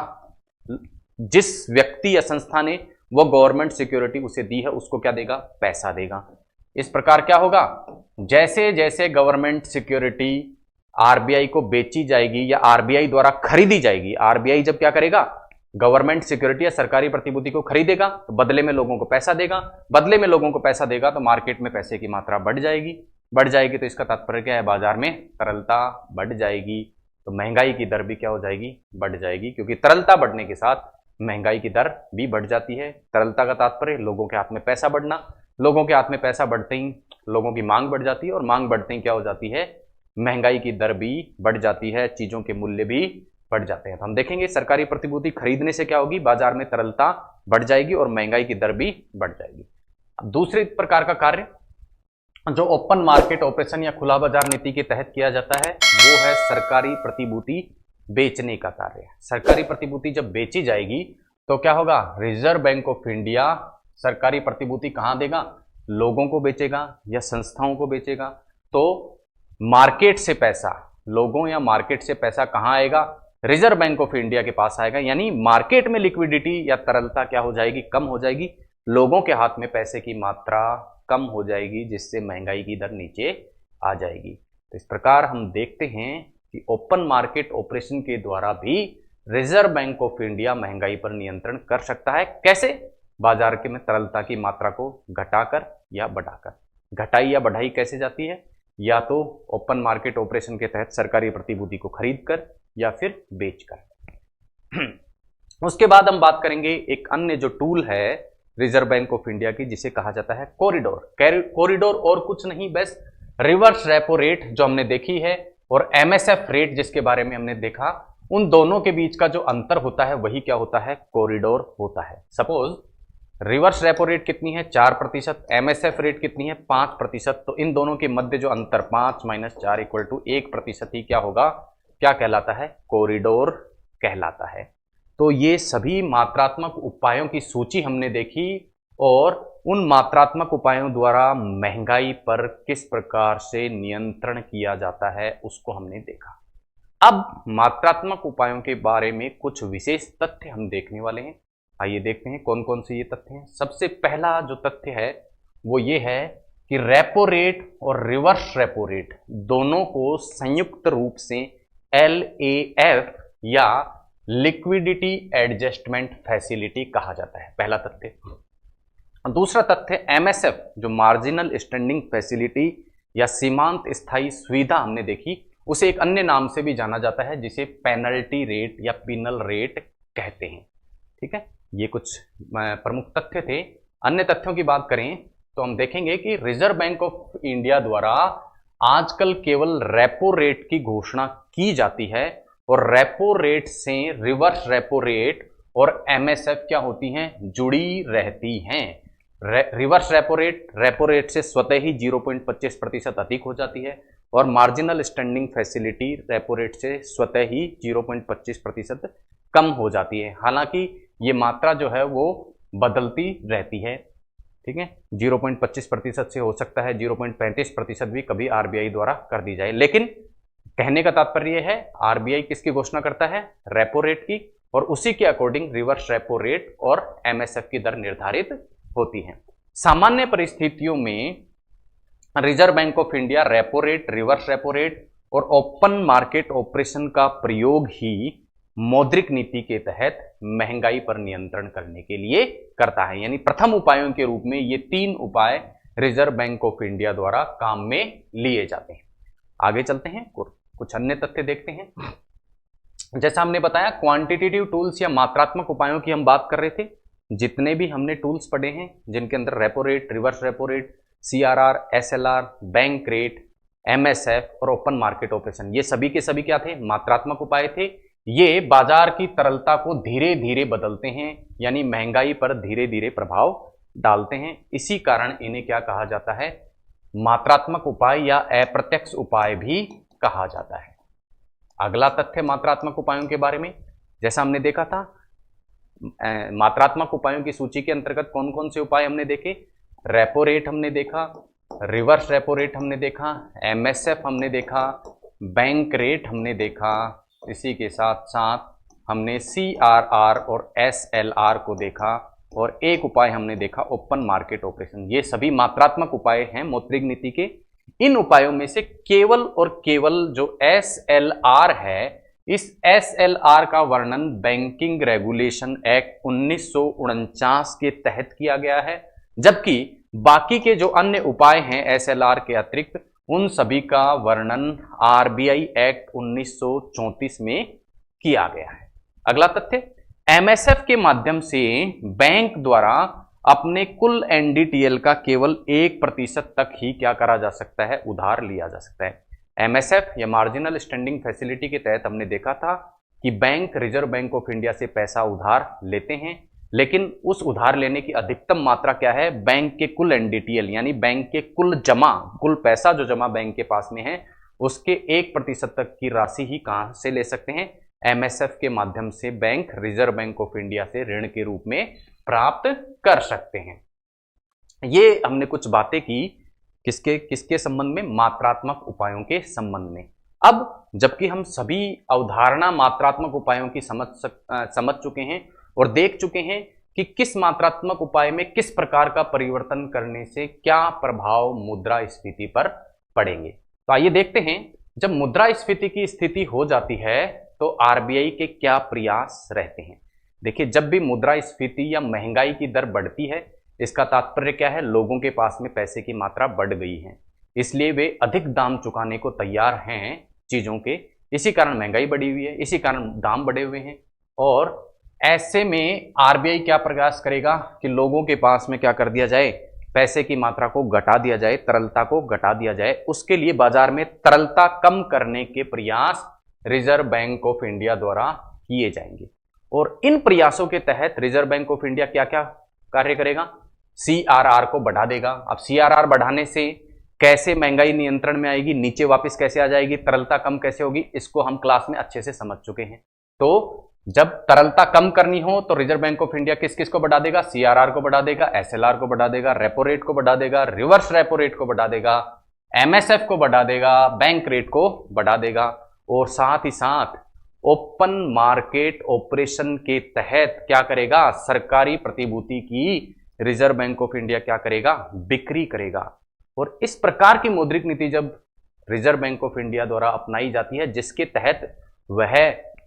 जिस व्यक्ति या संस्था ने वो गवर्नमेंट सिक्योरिटी उसे दी है उसको क्या देगा? पैसा देगा। इस प्रकार क्या होगा? जैसे जैसे गवर्नमेंट सिक्योरिटी आरबीआई को बेची जाएगी या आरबीआई द्वारा खरीदी जाएगी, आरबीआई जब क्या करेगा? गवर्नमेंट सिक्योरिटी या सरकारी प्रतिभूति को खरीदेगा तो बदले में लोगों को पैसा देगा। बदले में लोगों को पैसा देगा तो मार्केट में पैसे की मात्रा बढ़ जाएगी। बढ़ जाएगी तो इसका तात्पर्य क्या है? बाजार में तरलता बढ़ जाएगी तो महंगाई की दर भी क्या हो जाएगी? बढ़ जाएगी। क्योंकि तरलता बढ़ने के साथ महंगाई की दर भी बढ़ जाती है। तरलता का तात्पर्य लोगों के हाथ में पैसा बढ़ना। लोगों के हाथ में पैसा बढ़ते ही लोगों की मांग बढ़ जाती है और मांग बढ़ते ही क्या हो जाती है? महंगाई की दर भी बढ़ जाती है, चीजों के मूल्य भी बढ़ जाते हैं। तो हम देखेंगे सरकारी प्रतिभूति खरीदने से क्या होगी? बाजार में तरलता बढ़ जाएगी और महंगाई की दर भी बढ़ जाएगी। दूसरे प्रकार का कार्य जो ओपन मार्केट ऑपरेशन या खुला बाजार नीति के तहत किया जाता है वो है सरकारी प्रतिभूति बेचने का कार्य। सरकारी प्रतिभूति जब बेची जाएगी तो क्या होगा? रिजर्व बैंक ऑफ इंडिया सरकारी प्रतिभूति कहां देगा? लोगों को बेचेगा या संस्थाओं को बेचेगा। तो मार्केट से पैसा, लोगों या मार्केट से पैसा कहां आएगा? रिजर्व बैंक ऑफ इंडिया के पास आएगा। यानी मार्केट में लिक्विडिटी या तरलता क्या हो जाएगी? कम हो जाएगी। लोगों के हाथ में पैसे की मात्रा कम हो जाएगी जिससे महंगाई की दर नीचे आ जाएगी। तो इस प्रकार हम देखते हैं कि ओपन मार्केट ऑपरेशन के द्वारा भी रिजर्व बैंक ऑफ इंडिया महंगाई पर नियंत्रण कर सकता है। कैसे? बाजार के में तरलता की मात्रा को घटाकर या बढ़ाकर। घटाई या बढ़ाई कैसे जाती है? या तो ओपन मार्केट ऑपरेशन के तहत सरकारी प्रतिभूति को खरीदकर या फिर बेचकर। उसके बाद हम बात करेंगे एक अन्य जो टूल है रिजर्व बैंक ऑफ इंडिया की, जिसे कहा जाता है कॉरिडोर। कॉरिडोर और कुछ नहीं, बस रिवर्स रेपो रेट जो हमने देखी है और एमएसएफ रेट जिसके बारे में हमने देखा, उन दोनों के बीच का जो अंतर होता है वही क्या होता है? कॉरिडोर होता है। सपोज रिवर्स रेपो रेट कितनी है? 4%। एमएसएफ रेट कितनी है? 5%। तो इन दोनों के मध्य जो अंतर 5 - 4 = 1% ही क्या होगा? क्या कहलाता है? कॉरिडोर कहलाता है। तो ये सभी मात्रात्मक उपायों की सूची हमने देखी और उन मात्रात्मक उपायों द्वारा महंगाई पर किस प्रकार से नियंत्रण किया जाता है उसको हमने देखा। अब मात्रात्मक उपायों के बारे में कुछ विशेष तथ्य हम देखने वाले हैं। आइए देखते हैं कौन कौन से ये तथ्य हैं। सबसे पहला जो तथ्य है वो ये है कि रेपो रेट और रिवर्स रेपो रेट दोनों को संयुक्त रूप से LAF या लिक्विडिटी एडजस्टमेंट फैसिलिटी कहा जाता है, पहला तथ्य। दूसरा तथ्य एमएसएफ जो मार्जिनल स्टैंडिंग फैसिलिटी या सीमांत स्थायी सुविधा हमने देखी, उसे एक अन्य नाम से भी जाना जाता है जिसे पेनल्टी रेट या पिनल रेट कहते हैं। ठीक है, ये कुछ प्रमुख तथ्य थे। अन्य तथ्यों की बात करें तो हम देखेंगे कि रिजर्व बैंक ऑफ इंडिया द्वारा आजकल केवल रेपो रेट की घोषणा की जाती है और रेपो रेट से रिवर्स रेपो रेट और एमएसएफ क्या होती हैं, जुड़ी रहती हैं। रिवर्स रेपो रेट से स्वतः ही 0.25% अधिक हो जाती है और marginal standing facility repo rate से स्वतः ही 0.25% कम हो जाती है। हालांकि ये मात्रा जो है वो बदलती रहती है। ठीक है, 0.25% से हो सकता है 0.35% भी कभी आरबीआई द्वारा कर दी जाए, लेकिन कहने का तात्पर्य है आरबीआई किसकी घोषणा करता है, रेपो रेट की, और उसी के अकॉर्डिंग रिवर्स रेपो रेट और एमएसएफ की दर निर्धारित होती है। सामान्य परिस्थितियों में reserve Bank of India repo rate, reverse repo rate और ओपन मार्केट ऑपरेशन का प्रयोग ही मौद्रिक नीति के तहत महंगाई पर नियंत्रण करने के लिए करता है। यानी प्रथम उपायों के रूप में ये 3 उपाय रिजर्व बैंक ऑफ इंडिया द्वारा काम में लिए जाते हैं। आगे चलते हैं, कुछ अन्य तथ्य देखते हैं। जैसा हमने बताया क्वांटिटेटिव टूल्स या मात्रात्मक उपायों की हम बात कर रहे थे। जितने भी हमने टूल्स पढ़े हैं जिनके अंदर repo rate, reverse repo rate, CRR, SLR, bank rate, MSF और ओपन मार्केट ऑपरेशन, ये सभी के सभी क्या थे, मात्रात्मक उपाय थे। ये बाजार की तरलता को धीरे धीरे बदलते हैं, यानी महंगाई पर धीरे धीरे प्रभाव डालते हैं। इसी कारण इन्हें क्या कहा जाता है, मात्रात्मक उपाय या अप्रत्यक्ष उपाय भी कहा जाता है। अगला तथ्य मात्रात्मक उपायों के बारे में, जैसा हमने देखा था मात्रात्मक उपायों की सूची के अंतर्गत कौन कौन से उपाय हमने देखे, रेपो रेट हमने देखा, रिवर्स रेपो रेट हमने देखा, एमएसएफ हमने देखा, बैंक रेट हमने देखा, इसी के साथ साथ हमने सीआरआर और एसएलआर को देखा, और एक उपाय हमने देखा ओपन मार्केट ऑपरेशन। ये सभी मात्रात्मक उपाय हैं मौद्रिक नीति के। इन उपायों में से केवल और केवल जो एसएलआर है, इस एसएलआर का वर्णन बैंकिंग रेगुलेशन एक्ट 1949 के तहत किया गया है, जबकि बाकी के जो अन्य उपाय हैं एसएलआर के अतिरिक्त उन सभी का वर्णन आरबीआई एक्ट 1934 में किया गया है। अगला तथ्य, एमएसएफ के माध्यम से बैंक द्वारा अपने कुल एनडीटीएल का केवल 1% तक ही क्या करा जा सकता है, उधार लिया जा सकता है। एमएसएफ या मार्जिनल स्टैंडिंग फैसिलिटी के तहत हमने देखा था कि bank reserve Bank of India से पैसा उधार लेते हैं, लेकिन उस उधार लेने की अधिकतम मात्रा क्या है, बैंक के कुल एनडीटीएल यानी बैंक के कुल पैसा जो जमा बैंक के पास में है उसके 1% तक की राशि ही कहां से ले सकते हैं, एमएसएफ के माध्यम से bank reserve Bank of India से ऋण के रूप में प्राप्त कर सकते हैं। ये हमने कुछ बातें की किसके संबंध में, मात्रात्मक उपायों के संबंध में। अब जबकि हम सभी अवधारणा मात्रात्मक उपायों की समझ चुके हैं और देख चुके हैं कि किस मात्रात्मक उपाय में किस प्रकार का परिवर्तन करने से क्या प्रभाव मुद्रास्फीति पर पड़ेंगे, तो आइए देखते हैं। जब मुद्रास्फीति की स्थिति हो जाती है तो आरबीआई के क्या प्रयास रहते हैं। देखिए, जब भी मुद्रास्फीति या महंगाई की दर बढ़ती है, इसका तात्पर्य क्या है, लोगों के पास में पैसे की मात्रा बढ़ गई है, इसलिए वे अधिक दाम चुकाने को तैयार हैं चीजों के। इसी कारण महंगाई बढ़ी हुई है, इसी कारण दाम बढ़े हुए हैं, और ऐसे में आरबीआई क्या प्रयास करेगा कि लोगों के पास में क्या कर दिया जाए, पैसे की मात्रा को घटा दिया जाए, तरलता को घटा दिया जाए। उसके लिए बाजार में तरलता कम करने के प्रयास रिजर्व बैंक ऑफ इंडिया द्वारा किए जाएंगे, और इन प्रयासों के तहत रिजर्व बैंक ऑफ इंडिया क्या क्या कार्य करेगा, सीआरआर को बढ़ा देगा। अब सीआरआर बढ़ाने से कैसे महंगाई नियंत्रण में आएगी, नीचे वापस कैसे आ जाएगी, तरलता कम कैसे होगी, इसको हम क्लास में अच्छे से समझ चुके हैं। तो जब तरलता कम करनी हो तो रिजर्व बैंक ऑफ इंडिया किस किस को बढ़ा देगा, सीआरआर को बढ़ा देगा, एसएलआर को बढ़ा देगा, रेपो रेट को बढ़ा देगा, रिवर्स रेपो रेट को बढ़ा देगा, एमएसएफ को बढ़ा देगा, बैंक रेट को बढ़ा देगा, और साथ ही साथ ओपन मार्केट ऑपरेशन के तहत क्या करेगा, सरकारी प्रतिभूति की रिजर्व बैंक ऑफ इंडिया क्या करेगा, बिक्री करेगा। और इस प्रकार की मौद्रिक नीति जब रिजर्व बैंक ऑफ इंडिया द्वारा अपनाई जाती है, जिसके तहत वह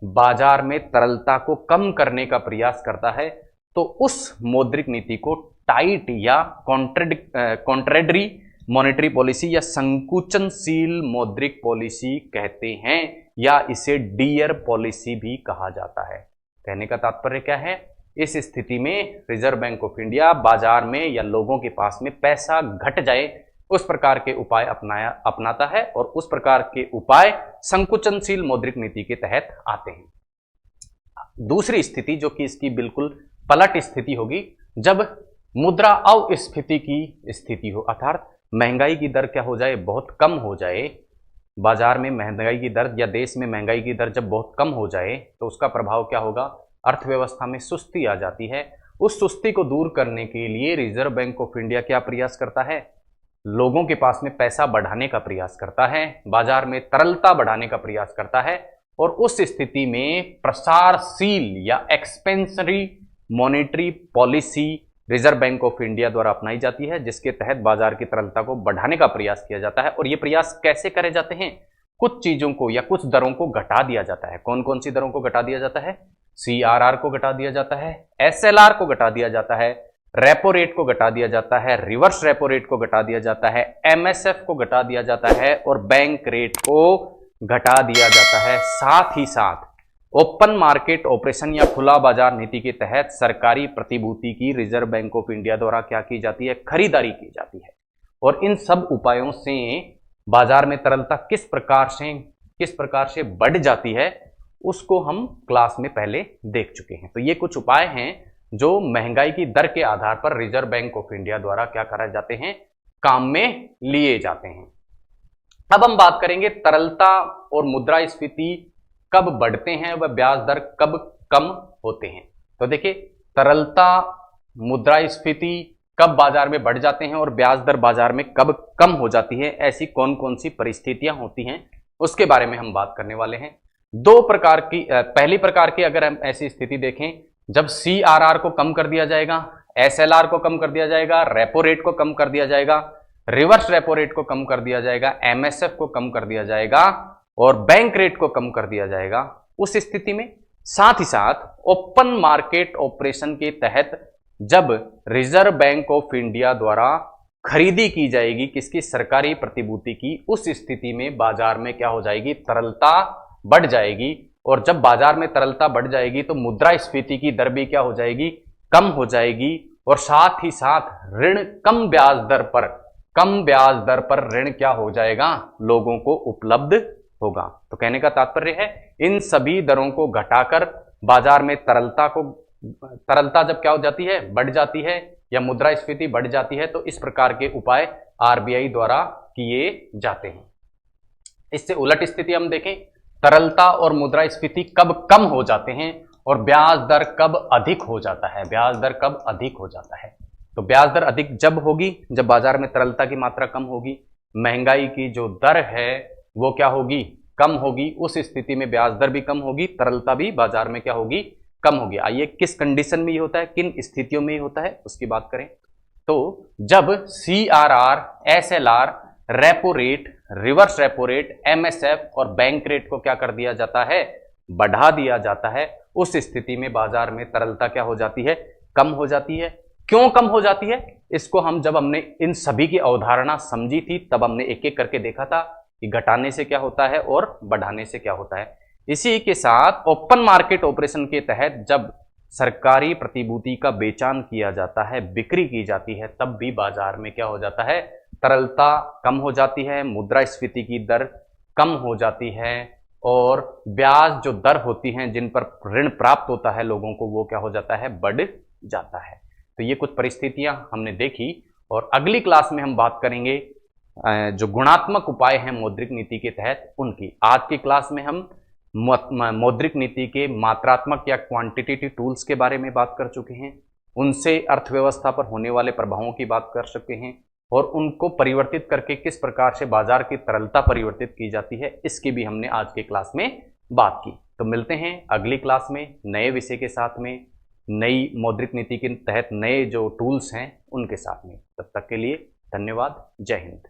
बाजार में तरलता को कम करने का प्रयास करता है तो उस मौद्रिक नीति को टाइट या कॉन्ट्रेडरी मॉनेटरी पॉलिसी या संकुचनशील मौद्रिक पॉलिसी कहते हैं, या इसे डियर पॉलिसी भी कहा जाता है। कहने का तात्पर्य क्या है? इस स्थिति में रिजर्व बैंक ऑफ इंडिया बाजार में या लोगों के पास में पैसा घट जाए उस प्रकार के उपाय अपनाता है, और उस प्रकार के उपाय संकुचनशील मौद्रिक नीति के तहत आते हैं। दूसरी स्थिति जो कि इसकी बिल्कुल पलट स्थिति होगी, जब मुद्रा अस्फीति की स्थिति हो, अर्थात महंगाई की दर क्या हो जाए, बहुत कम हो जाए। बाजार में महंगाई की दर या देश में महंगाई की दर जब बहुत कम हो जाए तो उसका प्रभाव क्या होगा? अर्थव्यवस्था में सुस्ती आ जाती है। उस सुस्ती को दूर करने के लिए रिजर्व बैंक ऑफ इंडिया क्या प्रयास करता है? लोगों के पास में पैसा बढ़ाने का प्रयास करता है, बाजार में तरलता बढ़ाने का प्रयास करता है, और उस स्थिति में प्रसारशील या expansionary monetary policy Reserve Bank of India द्वारा अपनाई जाती है, जिसके तहत बाजार की तरलता को बढ़ाने का प्रयास किया जाता है। और ये प्रयास कैसे करे जाते हैं? कुछ चीजों को या कुछ दरों को घटा दिया जाता है। कौन कौन सी दरों को घटा दिया जाता है? CRR को घटा दिया जाता है, SLR को घटा दिया जाता है, रेपो रेट को घटा दिया जाता है, रिवर्स रेपो रेट को घटा दिया जाता है, MSF को घटा दिया जाता है, और बैंक रेट को घटा दिया जाता है। साथ ही साथ ओपन मार्केट ऑपरेशन या खुला बाजार नीति के तहत सरकारी प्रतिभूति की रिजर्व बैंक ऑफ इंडिया द्वारा क्या की जाती है? खरीदारी की जाती है। और इन सब उपायों से बाजार में तरलता किस प्रकार से बढ़ जाती है उसको हम क्लास में पहले देख चुके हैं। तो ये कुछ उपाय हैं जो महंगाई की दर के आधार पर रिजर्व बैंक ऑफ इंडिया द्वारा क्या कराए जाते हैं? काम में लिए जाते हैं। अब हम बात करेंगे तरलता और मुद्रास्फीति कब बढ़ते हैं व ब्याज दर कब कम होते हैं। तो देखिए, तरलता, मुद्रास्फीति कब बाजार में बढ़ जाते हैं और ब्याज दर बाजार में कब कम हो जाती है, ऐसी कौन कौन सी परिस्थितियां होती हैं उसके बारे में हम बात करने वाले हैं। दो प्रकार की, पहली प्रकार की अगर हम ऐसी स्थिति देखें, जब CRR को कम कर दिया जाएगा, SLR को कम कर दिया जाएगा, रेपो रेट को कम कर दिया जाएगा, रिवर्स रेपो रेट को कम कर दिया जाएगा, MSF को कम कर दिया जाएगा और बैंक रेट को कम कर दिया जाएगा, उस स्थिति में साथ ही साथ ओपन मार्केट ऑपरेशन के तहत जब रिजर्व बैंक ऑफ इंडिया द्वारा खरीदी की जाएगी किसकी? सरकारी प्रतिभूति की, उस स्थिति में बाजार में क्या हो जाएगी? तरलता बढ़ जाएगी। और जब बाजार में तरलता बढ़ जाएगी तो मुद्रास्फीति की दर भी क्या हो जाएगी? कम हो जाएगी। और साथ ही साथ ऋण कम ब्याज दर पर ऋण क्या हो जाएगा? लोगों को उपलब्ध होगा। तो कहने का तात्पर्य है इन सभी दरों को घटाकर बाजार में तरलता जब क्या हो जाती है? बढ़ जाती है, या मुद्रास्फीति बढ़ जाती है, तो इस प्रकार के उपाय RBI द्वारा किए जाते हैं। इससे उलट स्थिति हम देखें, तरलता और मुद्रास्फीति कब कम हो जाते हैं और ब्याज दर कब अधिक हो जाता है। ब्याज दर कब अधिक हो जाता है? तो ब्याज दर अधिक जब होगी जब बाजार में तरलता की मात्रा कम होगी, महंगाई की जो दर है वो क्या होगी? कम होगी। उस स्थिति में ब्याज दर भी कम होगी, तरलता भी बाजार में क्या होगी? कम होगी। आइए किस कंडीशन में ये होता है, किन स्थितियों में ये होता है उसकी बात करें। तो जब CRR, SLR, repo rate, reverse repo rate, MSF और बैंक रेट को क्या कर दिया जाता है? बढ़ा दिया जाता है। उस स्थिति में बाजार में तरलता क्या हो जाती है? कम हो जाती है। क्यों कम हो जाती है? इसको हम जब हमने इन सभी की अवधारणा समझी थी तब हमने एक एक करके देखा था कि घटाने से क्या होता है और बढ़ाने से क्या होता है। इसी के साथ ओपन मार्केट ऑपरेशन के तहत जब सरकारी प्रतिभूति का बेचान किया जाता है, बिक्री की जाती है, तब भी बाजार में क्या हो जाता है? तरलता कम हो जाती है, मुद्रास्फीति की दर कम हो जाती है और ब्याज जो दर होती हैं जिन पर ऋण प्राप्त होता है लोगों को, वो क्या हो जाता है? बढ़ जाता है। तो ये कुछ परिस्थितियां हमने देखी और अगली क्लास में हम बात करेंगे जो गुणात्मक उपाय हैं मौद्रिक नीति के तहत उनकी। आज की क्लास में हम मौद्रिक नीति के मात्रात्मक या क्वांटिटेटिव टूल्स के बारे में बात कर चुके हैं, उनसे अर्थव्यवस्था पर होने वाले प्रभावों की बात कर चुके हैं और उनको परिवर्तित करके किस प्रकार से बाजार की तरलता परिवर्तित की जाती है, इसकी भी हमने आज की क्लास में बात की। तो मिलते हैं अगली क्लास में नए विषय के साथ में, नई मौद्रिक नीति के तहत नए जो टूल्स हैं उनके साथ में। तब तक के लिए धन्यवाद। जय हिंद।